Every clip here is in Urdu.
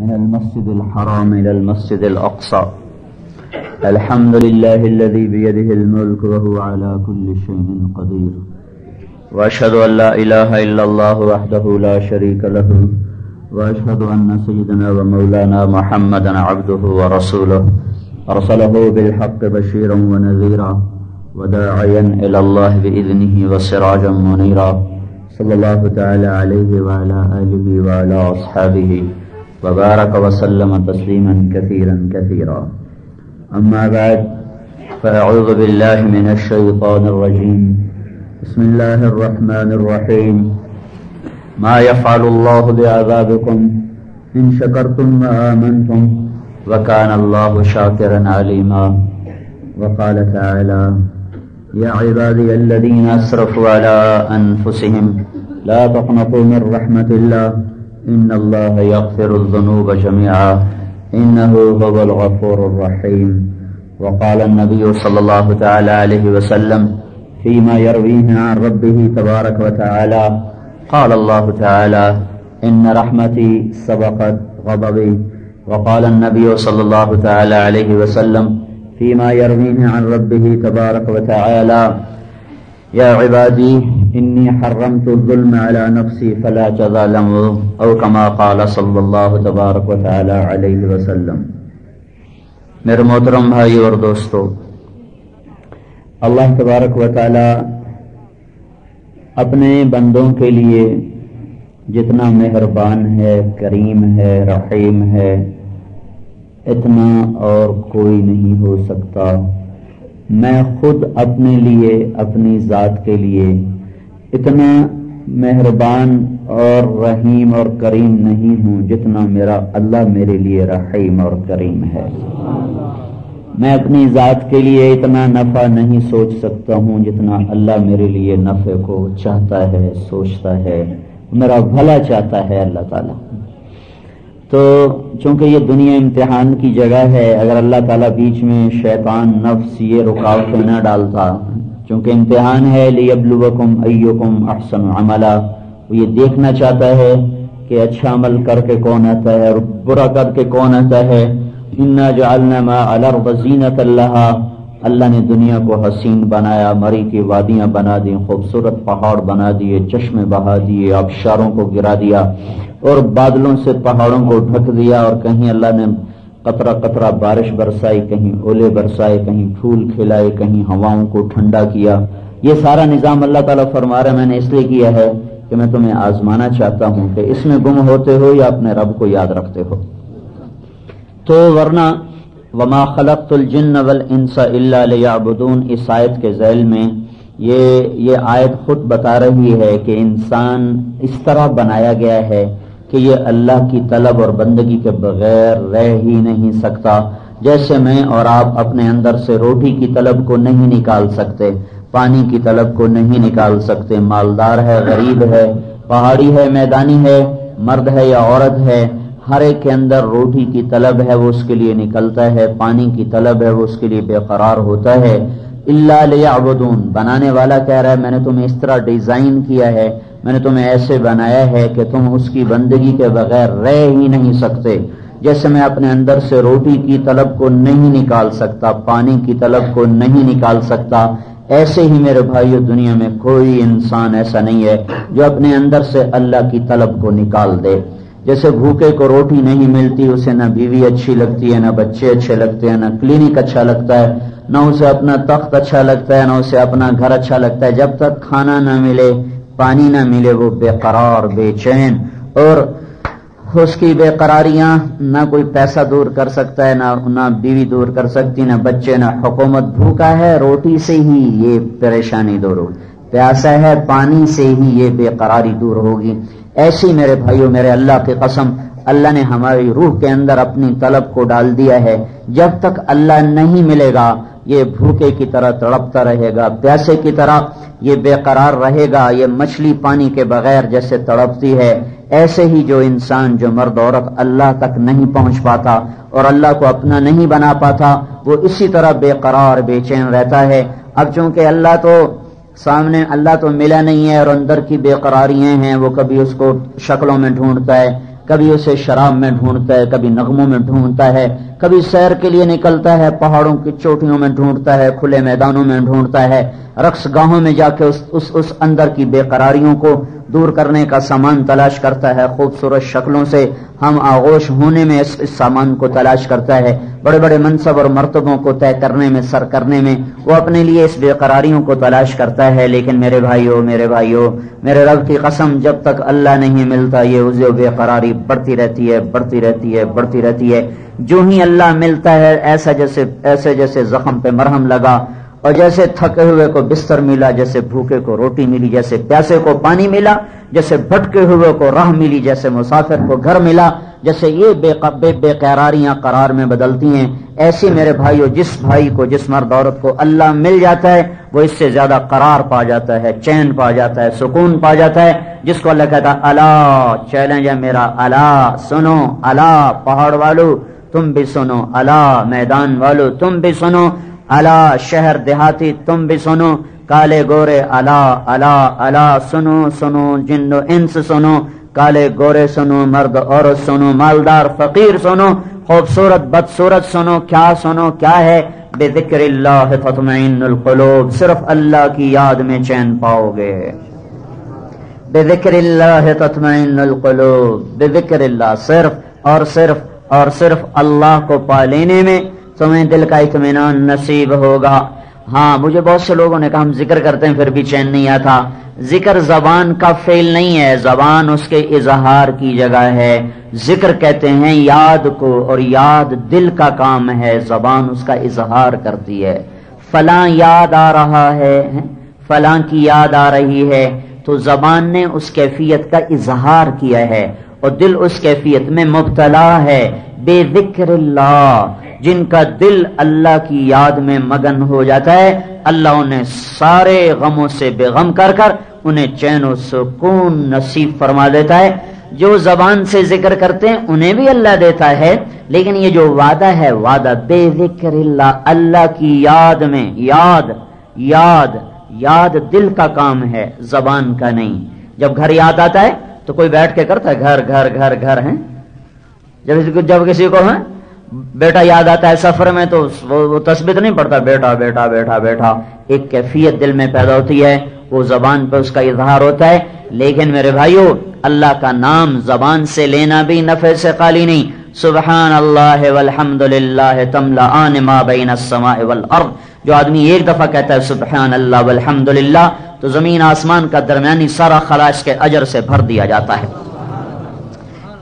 من المسجد الحرام إلى المسجد الأقصى. الحمد لله الذي بيده الملك وهو على كل شيء قدير، وأشهد أن لا إله إلا الله وحده لا شريك له، وأشهد أن سيدنا ومولانا محمدا عبده ورسوله أرسله بالحق بشيرا ونذيرا وداعيا إلى الله بإذنه وسراجا منيرا، صلى الله تعالى عليه وعلى آله وعلى أصحابه وبارك وسلم تسليما كثيرا كثيرا. أما بعد، فأعوذ بالله من الشيطان الرجيم. بسم الله الرحمن الرحيم. ما يفعل الله بعذابكم إن شكرتم وآمنتم وكان الله شاكرا عليما. وقال تعالى: يا عبادي الذين أسرفوا على أنفسهم لا تقنطوا من رحمة الله إن الله يغفر الذنوب جميعا إنه هو الغفور الرحيم. وقال النبي صلى الله تعالى عليه وسلم فيما يرويه عن ربه تبارك وتعالى: قال الله تعالى: إن رحمتي سبقت غضبي. وقال النبي صلى الله تعالى عليه وسلم فيما يرويه عن ربه تبارك وتعالى: يا عبادي إني حرمت الظلم على نفسي فلا تظالموا، أو كما قال صلی اللہ تبارک و تعالی علیہ وسلم. میرے محترم بھائی اور دوستو، اللہ تبارک و تعالی اپنے بندوں کے لیے جتنا مہربان ہے، کریم ہے، رحیم ہے، اتنا اور کوئی نہیں ہو سکتا. میں خود اپنے لیے، اپنی ذات کے لیے اتنا مہربان اور رحیم اور کریم نہیں ہوں جتنا میرا اللہ میرے لیے رحیم اور کریم ہے. میں اپنی ذات کے لیے اتنا نفع نہیں سوچ سکتا ہوں جتنا اللہ میرے لیے نفع کو چاہتا ہے، سوچتا ہے، میرا بھلا چاہتا ہے اللہ تعالیٰ. تو چونکہ یہ دنیا امتحان کی جگہ ہے، اگر اللہ تعالیٰ بیچ میں شیطان نفس یہ رکاوٹیں نہ ڈالتا، چونکہ امتحان ہے لیبلوکم ایکم احسن عملا، وہ یہ دیکھنا چاہتا ہے کہ اچھا عمل کر کے کون آتا ہے اور برا کر کے کون آتا ہے. انا جعلنا ما علی الارض زینۃ لہا، اللہ نے دنیا کو حسین بنایا، مری کی وادیاں بنا دی، خوبصورت پہاڑ بنا دیے، چشمے بہا دیے، آبشاروں کو گرا دیا اور بادلوں سے پہاڑوں کو ڈھک دیا، اور کہیں اللہ نے قطرہ قطرہ بارش برسائی، کہیں اولے برسائے، کہیں پھول کھلائے، کہیں ہواؤں کو ٹھنڈا کیا. یہ سارا نظام اللہ تعالیٰ فرما رہا ہے میں نے اس لیے کیا ہے کہ میں تمہیں آزمانا چاہتا ہوں کہ اس میں گم ہوتے ہو یا اپنے رب کو یاد رکھتے ہو. تو ورنہ وما خلقت الجن والانس الا لیعبدون، اس آیت کے ذیل میں یہ آیت خود بتا رہی ہے کہ انسان اس طرح بنایا گیا ہے کہ یہ اللہ کی طلب اور بندگی کے بغیر رہ ہی نہیں سکتا. جیسے میں اور آپ اپنے اندر سے روٹی کی طلب کو نہیں نکال سکتے، پانی کی طلب کو نہیں نکال سکتے، مالدار ہے، غریب ہے، پہاڑی ہے، میدانی ہے، مرد ہے یا عورت ہے، ہر ایک کے اندر روٹی کی طلب ہے، وہ اس کے لیے نکلتا ہے، پانی کی طلب ہے، وہ اس کے لیے بے قرار ہوتا ہے. الا لیعبدون، بنانے والا کہہ رہا ہے میں نے تمہیں اس طرح ڈیزائن کیا ہے، میں نے تمہیں ایسے بنایا ہے کہ تم اس کی بندگی کے بغیر رہ ہی نہیں سکتے. جیسے میں اپنے اندر سے روٹی کی طلب کو نہیں نکال سکتا، پانی کی طلب کو نہیں نکال سکتا، ایسے ہی میرے بھائیو دنیا میں کوئی انسان ایسا نہیں ہے جو اپنے اندر سے اللہ کی طلب کو نکال دے. جیسے بھوکے کو روٹی نہیں ملتی، اسے نہ بیوی اچھی لگتی ہے، نہ بچے اچھے لگتے ہیں، نہ کلینک اچھا لگتا ہے، نہ اسے اپنا تخت اچھا لگتا ہے، نہ اسے اپنا گھر اچھا لگتا ہے. جب تک کھانا نہ ملے، پانی نہ ملے، وہ بے قرار، بے چین، اور اس کی بے قراریاں نہ کوئی پیسہ دور کر سکتا ہے، نہ بیوی دور کر سکتی، نہ بچے، نہ حکومت. بھوکا ہے، روٹی سے ہی یہ پریشانی دور ہوگی، پیاسا ہے، پانی سے ہی یہ بے قراری دور ہوگی. ایسی میرے بھائیو، میرے اللہ کی قسم، اللہ نے ہماری روح کے اندر اپنی طلب کو ڈال دیا ہے. جب تک اللہ نہیں ملے گا یہ بھوکے کی طرح تڑپتا رہے گا، پیاسے کی طرح یہ بے قرار رہے گا. یہ مچھلی پانی کے بغیر جیسے تڑپتی ہے، ایسے ہی جو انسان، جو مرد عورت اللہ تک نہیں پہنچ پاتا اور اللہ کو اپنا نہیں بنا پاتا، وہ اسی طرح بے قرار، بے چین رہتا ہے. اب چونکہ اللہ تو سامنے اللہ تو ملا نہیں ہے اور اندر کی بے قراریاں ہیں، وہ کبھی اس کو شکلوں میں ڈھونڈتا ہے، کبھی اسے شراب میں ڈھونڈتا ہے، کبھی نغموں میں ڈھونڈتا ہے، کبھی سیر کے لیے نکلتا ہے، پہاڑوں کی چوٹیوں میں ڈھونڈتا ہے، کھلے میدانوں میں ڈھونڈتا ہے، رقص گاہوں میں جا کے اس اندر کی بے قراریوں کو دور کرنے کا سامان تلاش کرتا ہے، خوبصورت شکلوں سے ہم آغوش ہونے میں اس سامان کو تلاش کرتا ہے، بڑے بڑے منصب اور مرتبوں کو طے کرنے میں، سر کرنے میں وہ اپنے لیے اس بے قراریوں کو تلاش کرتا ہے۔ لیکن میرے بھائیوں، میرے رب کی قسم، جب تک اللہ نہیں ملتا یہ اسے بے قراری بڑھتی رہتی ہے۔ جو ہی اللہ ملتا ہے ایسے جیسے زخم پہ مرہم لگا، اور جیسے تھکے ہوئے کو بستر ملا، جیسے بھوکے کو روٹی ملی، جیسے پیاسے کو پانی ملا، جیسے بھٹکے ہوئے کو راہ ملی، جیسے مسافر کو گھر ملا، جیسے یہ بے قراریاں قرار میں بدلتی ہیں، ایسی میرے بھائیو جس بھائی کو، جس مرد عورت کو اللہ مل جاتا ہے وہ اس سے زیادہ قرار پا جاتا ہے، چین پا جاتا ہے، سکون پا جاتا ہے، جس کو اللہ کہتا ہے الا، چیلنج ہے میرا، الا سنو، الا پہاڑ والو تم بھی سنو، الا میدان والو تم بھی سنو، الا شہر دیہاتی تم بھی سنو، کالے گورے الا الا الا سنو سنو، جن و انس سنو، کالے گورے سنو، مرد عورت سنو، مالدار فقیر سنو، خوبصورت بدصورت سنو، کیا ہے؟ بذکر اللہ تطمئن القلوب، صرف اللہ کی یاد میں چین پاؤ گے، بذکر اللہ تطمئن القلوب، بذکر اللہ، صرف اللہ کو پا لینے میں تمہیں دل کا اطمینان نصیب ہوگا۔ ہاں، مجھے بہت سے لوگوں نے کہا ہم ذکر کرتے ہیں پھر بھی چین نہیں آتا۔ ذکر زبان کا فعل نہیں ہے، زبان اس کے اظہار کی جگہ ہے۔ ذکر کہتے ہیں یاد کو، اور یاد دل کا کام ہے، زبان اس کا اظہار کرتی ہے۔ فلاں یاد آ رہا ہے، فلاں کی یاد آ رہی ہے، تو زبان نے اس کیفیت کا اظہار کیا ہے، اور دل اس کیفیت میں مبتلا ہے۔ بے ذکر اللہ، جن کا دل اللہ کی یاد میں مگن ہو جاتا ہے، اللہ انہیں سارے غموں سے بے غم کر انہیں چین و سکون نصیب فرما دیتا ہے۔ جو زبان سے ذکر کرتے ہیں انہیں بھی اللہ دیتا ہے، لیکن یہ جو وعدہ ہے، وعدہ بے ذکر اللہ، اللہ کی یاد میں، یاد دل کا کام ہے، زبان کا نہیں۔ جب گھر یاد آتا ہے تو کوئی بیٹھ کے کرتا ہے گھر ہیں، جب کسی کو ہے بیٹا یاد آتا ہے سفر میں تو وہ تسبیح نہیں پڑتا، بیٹا، ایک کیفیت دل میں پیدا ہوتی ہے، وہ زبان پہ اس کا اظہار ہوتا ہے۔ لیکن میرے بھائیو، اللہ کا نام زبان سے لینا بھی نفع سے خالی نہیں۔ سبحان اللہ والحمد للہ تملأان ما بین السماء والارض، جو آدمی ایک دفعہ کہتا ہے سبحان اللہ والحمد للہ، تو زمین آسمان کا درمیانی سارا خلا اس کے اجر سے بھر دیا جاتا ہے۔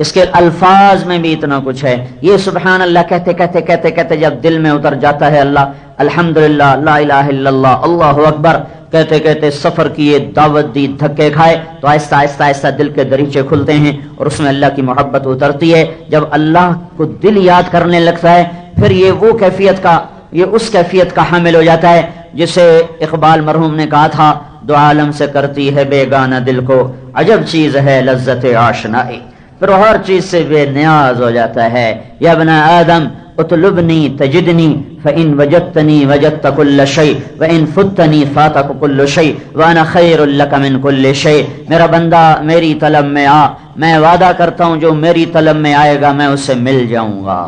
اس کے الفاظ میں بھی اتنا کچھ ہے۔ یہ سبحان اللہ کہتے جب دل میں اتر جاتا ہے، اللہ الحمدللہ، لا الہ الا اللہ، اللہ اکبر کہتے سفر کی یہ دعوت دی، دھکے کھائے تو آہستہ دل کے دریچے کھلتے ہیں اور اس میں اللہ کی محبت اترتی ہے۔ جب اللہ کو دل یاد کرنے لگتا ہے، پھر یہ اس کیفیت کا حامل ہو جاتا ہے جسے اقبال مرحوم نے کہا تھا، دو عالم سے کرتی ہے بیگانہ دل کو، عجب چیز ہے لذت آشنائی، پھر ہر چیز سے بے نیاز ہو جاتا ہے۔ یا ابن آدم اطلبنی تجدنی فإن وجدتنی وجدت كل شيء وإن فتنی فاتك كل شيء وأنا خير لك من كل شيء، میرا بندہ میری طلب میں آ، میں وعدہ کرتا ہوں جو میری طلب میں آئے گا میں اسے مل جاؤں گا،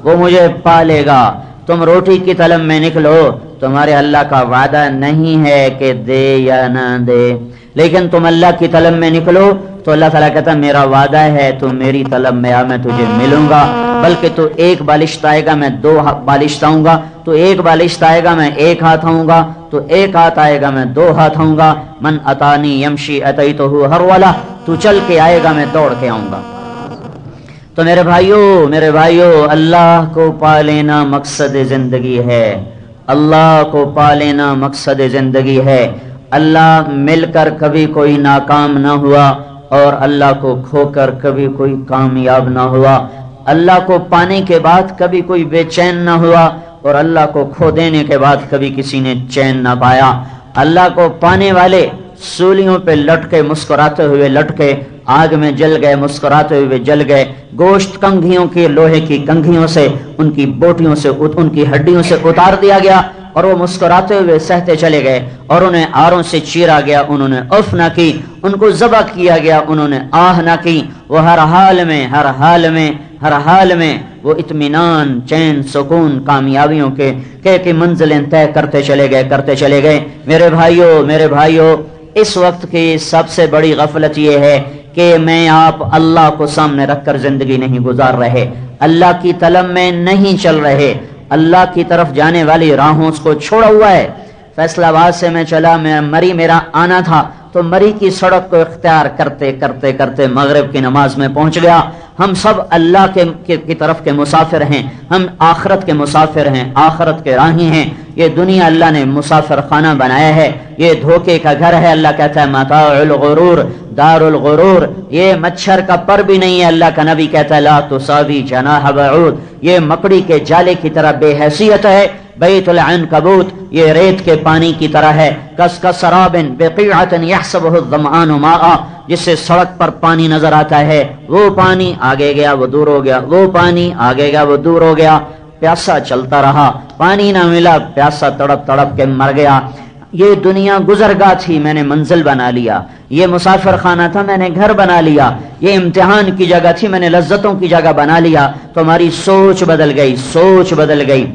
وہ مجھے پالے گا۔ تم روٹی کی طلب میں نکلو، تمہارے اللہ کا وعدہ نہیں ہے کہ دے یا نہ دے، لیکن تم اللہ کی طلب میں نکلو تو اللہ تعالیٰ کہتا میرا وعدہ ہے تو میری طلب میں آ، میں تجھے ملوں گا، بلکہ تو ایک بالشت آئے گا میں دو بالشت آؤں گا، تو ایک بالشت آئے گا میں ایک ہاتھ آؤں گا، تو ایک ہاتھ آئے گا میں دو ہاتھ آؤں گا۔ من اتانی یمشی اتیتہ ہرولا، تو چل کے آئے گا میں دوڑ کے آؤں گا۔ تو میرے بھائیو، اللہ کو پا لینا مقصد زندگی ہے، اللہ کو پا لینا مقصد زندگی ہے۔ اللہ مل کر کبھی کوئی ناکام نہ ہوا، اور اللہ کو کھو کر کبھی کوئی کامیاب نہ ہوا۔ اللہ کو پانے کے بعد کبھی کوئی بے چین نہ ہوا، اور اللہ کو کھو دینے کے بعد کبھی کسی نے چین نہ پایا۔ اللہ کو پانے والے سولیوں پہ لٹکے مسکراتے ہوئے لٹکے، آگ میں جل گئے مسکراتے ہوئے جل گئے، گوشت کنگھیوں کے لوہے کی کنگھیوں سے، ان کی بوٹیوں سے، ان کی ہڈیوں سے اتار دیا گیا، اور وہ مسکراتے ہوئے سہتے چلے گئے اور انہیں آروں سے چیرا گیا، انہوں نے اف نہ کی، ان کو ذبح کیا گیا، انہوں نے آہ نہ کی۔ وہ ہر حال میں وہ اطمینان، چین، سکون، کامیابیوں کے منزلیں طے کرتے چلے گئے۔ میرے بھائیو، اس وقت کی سب سے بڑی غفلت یہ ہے کہ میں آپ اللہ کو سامنے رکھ کر زندگی نہیں گزار رہے، اللہ کی طلب میں نہیں چل رہے، اللہ کی طرف جانے والی راہوں کو چھوڑا ہوا ہے۔ فیصلہ آباد سے میں چلا، مری میرا آنا تھا تو مری کی سڑک کو اختیار کرتے مغرب کی نماز میں پہنچ گیا۔ ہم سب اللہ کی طرف کے مسافر ہیں، ہم آخرت کے مسافر ہیں، آخرت کے راہی ہیں۔ یہ دنیا اللہ نے مسافر خانہ بنایا ہے، یہ دھوکے کا گھر ہے۔ اللہ کہتا ہے متاع الغرور دار الغرور، یہ مچھر کا پر بھی نہیں ہے۔ اللہ کا نبی کہتا ہے لا تساوی جناح بعود، یہ مکڑی کے جالے کی طرح بے حیثیت ہے۔ بیت العنکبوت، یہ ریت کے پانی کی طرح ہے۔ کسراب بقیعۃ یحسبہ الظمآن ماء، جس سے سڑک پر پانی نظر آتا ہے، وہ پانی آگے گیا وہ دور ہو گیا، وہ پانی آگے گیا وہ دور ہو گیا۔ پیاسا چلتا رہا، پانی نہ ملا، پیاسا تڑپ کے مر گیا۔ یہ دنیا گزرگاہ تھی، میں نے منزل بنا لیا۔ یہ مسافر خانہ تھا، میں نے گھر بنا لیا۔ یہ امتحان کی جگہ تھی، میں نے لذتوں کی جگہ بنا لیا۔ تو ہماری سوچ بدل گئی۔